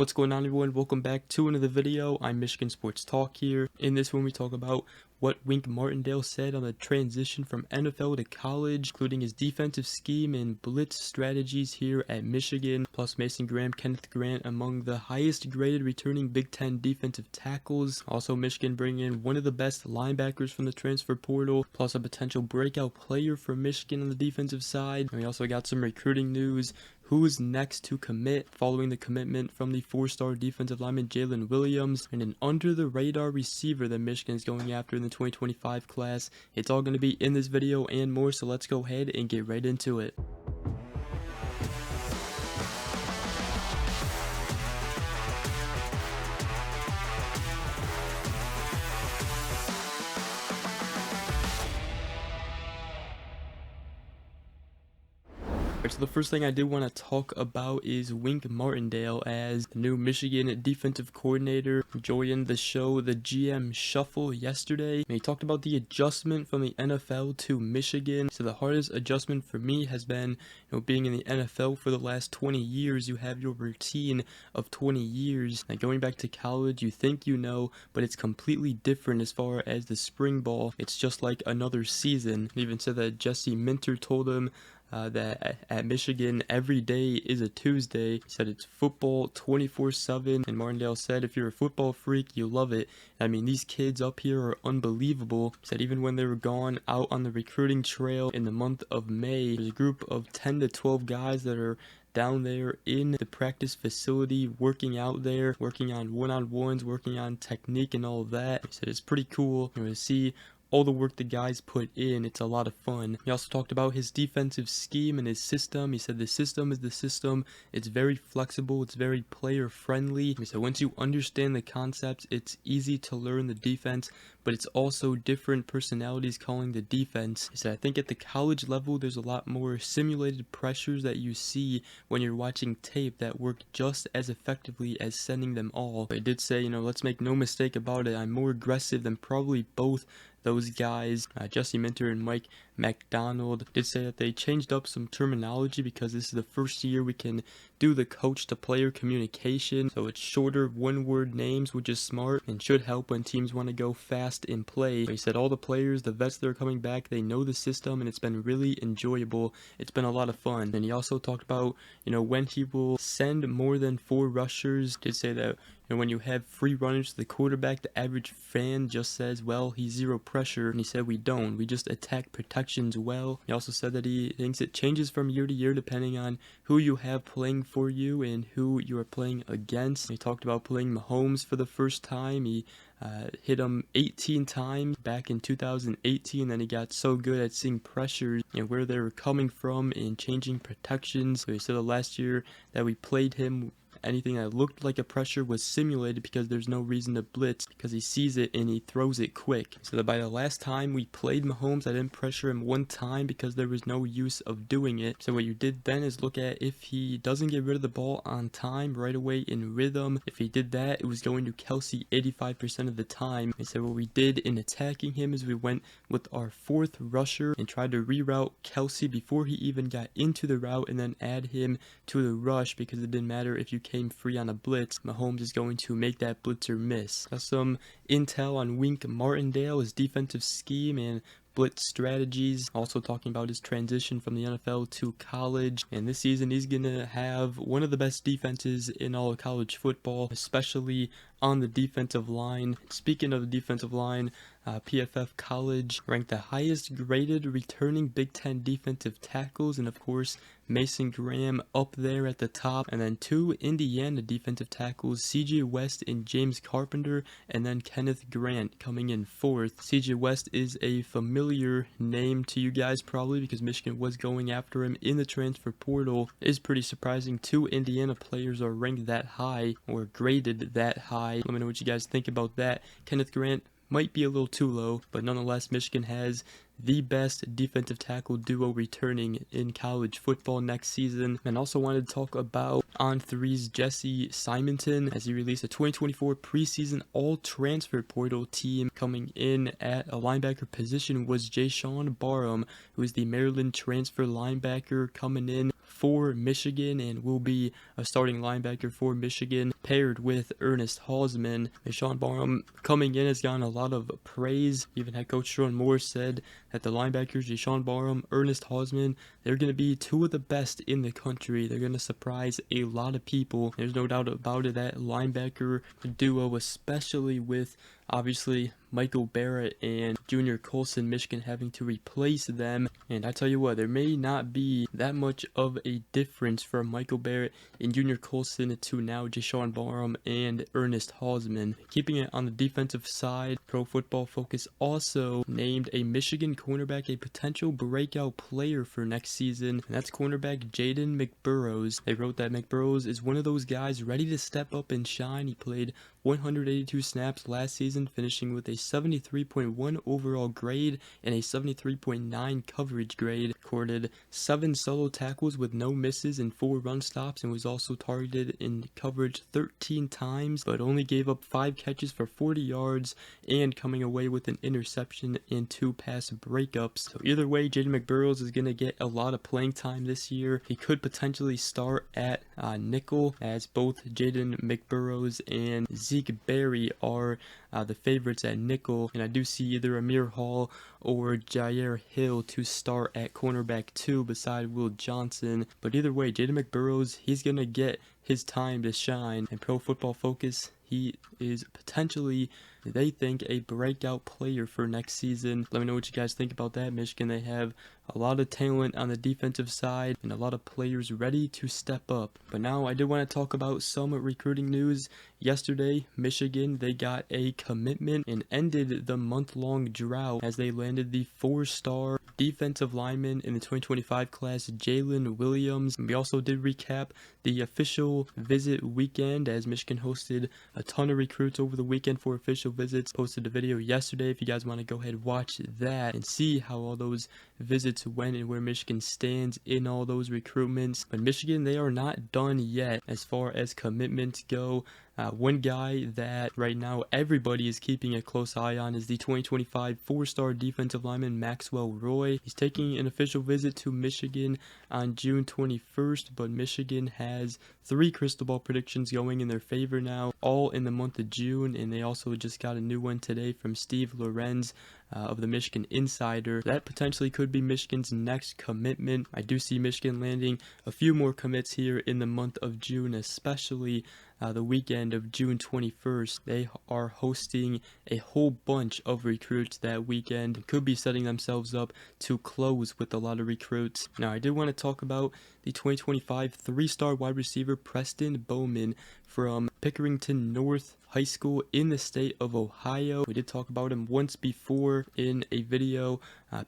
What's going on, everyone? Welcome back to another video. I'm Michigan Sports Talk here. In this one, we talk about what Wink Martindale said on the transition from NFL to college, including his defensive scheme and blitz strategies here at Michigan, plus Graham, Kenneth Grant among the highest graded returning Big Ten defensive tackles. Also, Michigan bringing in one of the best linebackers from the transfer portal, plus a potential breakout player for Michigan on the defensive side. And we also got some recruiting news. Who's next to commit following the commitment from the 4-star defensive lineman Jalen Williams, and an under-the-radar receiver that Michigan is going after in the 2025 class. It's all going to be in this video and more, so let's go ahead and get right into it. So the first thing I do want to talk about is Wink Martindale as the new Michigan defensive coordinator. Joined the show The GM Shuffle yesterday. And he talked about the adjustment from the NFL to Michigan. So the hardest adjustment for me has been, being in the NFL for the last 20 years. You have your routine of 20 years. Now going back to college, you think but it's completely different as far as the spring ball. It's just like another season. He even said that Jesse Minter told him that at Michigan every day is a Tuesday. He said it's football 24/7, and Martindale said if you're a football freak, you love it. I mean, these kids up here are unbelievable. He said even when they were gone out on the recruiting trail in the month of May, there's a group of 10 to 12 guys that are down there in the practice facility, working out there, working on one-on-ones, working on technique and all of that. He said it's pretty cool to see all the work the guys put in. It's a lot of fun. He also talked about his defensive scheme and his system. He said the system is the system. It's very flexible. It's very player friendly. He said once you understand the concepts, it's easy to learn the defense, but it's also different personalities calling the defense. He said I think at the college level, there's a lot more simulated pressures that you see when you're watching tape that work just as effectively as sending them all. But he did say, let's make no mistake about it, I'm more aggressive than probably both those guys. Jesse Minter and Mike McDonald did say that they changed up some terminology because this is the first year we can do the coach to player communication, so it's shorter one-word names, which is smart and should help when teams want to go fast in play. But he said all the players, the vets that are coming back, they know the system and it's been really enjoyable. It's been a lot of fun. And he also talked about when he will send more than 4 rushers. Did say that when you have free runners to the quarterback, the average fan just says, well, he's zero pressure. And he said we don't. We just attack protections well. He also said that he thinks it changes from year to year depending on who you have playing for you and who you are playing against. He talked about playing Mahomes for the first time. He hit him 18 times back in 2018. Then he got so good at seeing pressures and where they were coming from and changing protections. So he said the last year that we played him, anything that looked like a pressure was simulated because there's no reason to blitz because he sees it and he throws it quick. So that by the last time we played Mahomes, I didn't pressure him one time because there was no use of doing it. So what you did then is look at if he doesn't get rid of the ball on time right away in rhythm. If he did that, it was going to Kelsey 85% of the time. He said what we did in attacking him is we went with our 4th rusher and tried to reroute Kelsey before he even got into the route and then add him to the rush because it didn't matter if you came free on a blitz, Mahomes is going to make that blitzer miss. Got some intel on Wink Martindale, his defensive scheme and blitz strategies. Also talking about his transition from the NFL to college. And this season he's going to have one of the best defenses in all of college football, especially on the defensive line. Speaking of the defensive line, PFF College ranked the highest graded returning Big Ten defensive tackles, and of course Mason Graham up there at the top, and then 2 Indiana defensive tackles, CJ West and James Carpenter, and then Kenneth Grant coming in 4th. CJ West is a familiar name to you guys probably because Michigan was going after him in the transfer portal. It is pretty surprising 2 Indiana players are ranked that high or graded that high. Let me know what you guys think about that. Kenneth Grant might be a little too low, but nonetheless Michigan has the best defensive tackle duo returning in college football next season. And also wanted to talk about On3's Jesse Simonton as he released a 2024 preseason all-transfer portal team. Coming in at a linebacker position was Jaishawn Barham, who is the Maryland transfer linebacker coming in for Michigan and will be a starting linebacker for Michigan, paired with Ernest Hausman. Jaishawn Barham coming in has gotten a lot of praise. Even head coach Sean Moore said that the linebackers, Jaishawn Barham, Ernest Hausman, they're going to be two of the best in the country. They're going to surprise a lot of people. There's no doubt about it. That linebacker duo, especially with obviously Michael Barrett and Junior Colson, Michigan having to replace them. And I tell you what, there may not be that much of a difference from Michael Barrett and Junior Colson to now Jaishawn Barham and Ernest Hausman. Keeping it on the defensive side, Pro Football Focus also named a Michigan cornerback a potential breakout player for next season, and that's cornerback Jaden McBurrows. They wrote that McBurrows is one of those guys ready to step up and shine. He played 182 snaps last season, finishing with a 73.1 overall grade and a 73.9 coverage grade. Recorded 7 solo tackles with no misses and 4 run stops, and was also targeted in coverage 13 times, but only gave up 5 catches for 40 yards and coming away with an interception and 2 pass breakups. So either way, Jaden McBurrows is going to get a lot of playing time this year. He could potentially start at nickel, as both Jaden McBurrows and Zeke Berry are the favorites at nickel, and I do see either Amir Hall or Jair Hill to start at cornerback 2 beside Will Johnson. But either way, Jaden McBurrows, he's gonna get his time to shine. And Pro Football Focus, he is potentially, they think, a breakout player for next season. Let me know what you guys think about that. Michigan, they have a lot of talent on the defensive side and a lot of players ready to step up. But now I did want to talk about some recruiting news. Yesterday, Michigan, they got a commitment and ended the month-long drought as they landed the 4-star defensive lineman in the 2025 class, Jalen Williams. And we also did recap the official visit weekend, as Michigan hosted a ton of recruits over the weekend for official visits. Posted a video yesterday if you guys want to go ahead and watch that and see how all those visits went and where Michigan stands in all those recruitments. But Michigan, they are not done yet as far as commitments go. One guy that right now everybody is keeping a close eye on is the 2025 4-star defensive lineman Maxwell Roy. He's taking an official visit to Michigan on June 21st, but Michigan has 3 crystal ball predictions going in their favor now, all in the month of June, and they also just got a new one today from Steve Lorenz of the Michigan Insider. That potentially could be Michigan's next commitment. I do see Michigan landing a few more commits here in the month of June, especially the weekend of June 21st. They are hosting a whole bunch of recruits that weekend. Could be setting themselves up to close with a lot of recruits. Now, I did want to talk about the 2025 3-star wide receiver Preston Bowman from Pickerington North High School in the state of Ohio. We did talk about him once before in a video.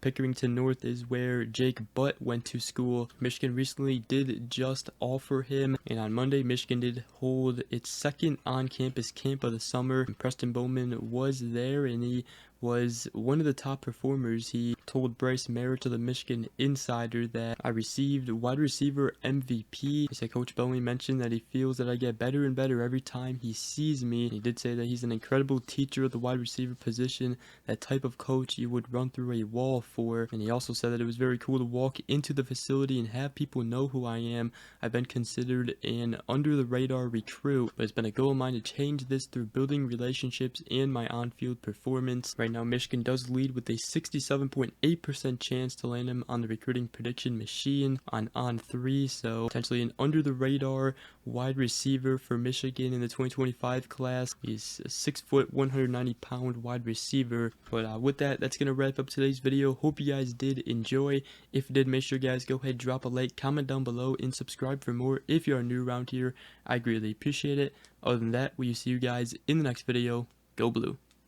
Pickerington North is where Jake Butt went to school. Michigan recently did just offer him, and on Monday, Michigan did hold its second on-campus camp of the summer. And Preston Bowman was there, and he was one of the top performers. He told Bryce Merritt of the Michigan Insider that I received wide receiver MVP. He said Coach Bowman mentioned that he feels that I get better and better every time he sees me. He did say that he's an incredible teacher of the wide receiver position, that type of coach you would run through a wall for. And he also said that it was very cool to walk into the facility and have people know who I am. I've been considered an under-the-radar recruit, but it's been a goal of mine to change this through building relationships and my on-field performance. Right now, Michigan does lead with a 67.8% chance to land him on the recruiting prediction machine on 3, so potentially an under-the-radar wide receiver for Michigan in the 2025 class. He's a 6 foot, 190 pound wide receiver. But with that, that's going to wrap up today's video. Hope you guys did enjoy. If you did, make sure you guys go ahead, drop a like, comment down below, and subscribe for more if you are new around here. I greatly appreciate it. Other than that, we will see you guys in the next video. Go Blue.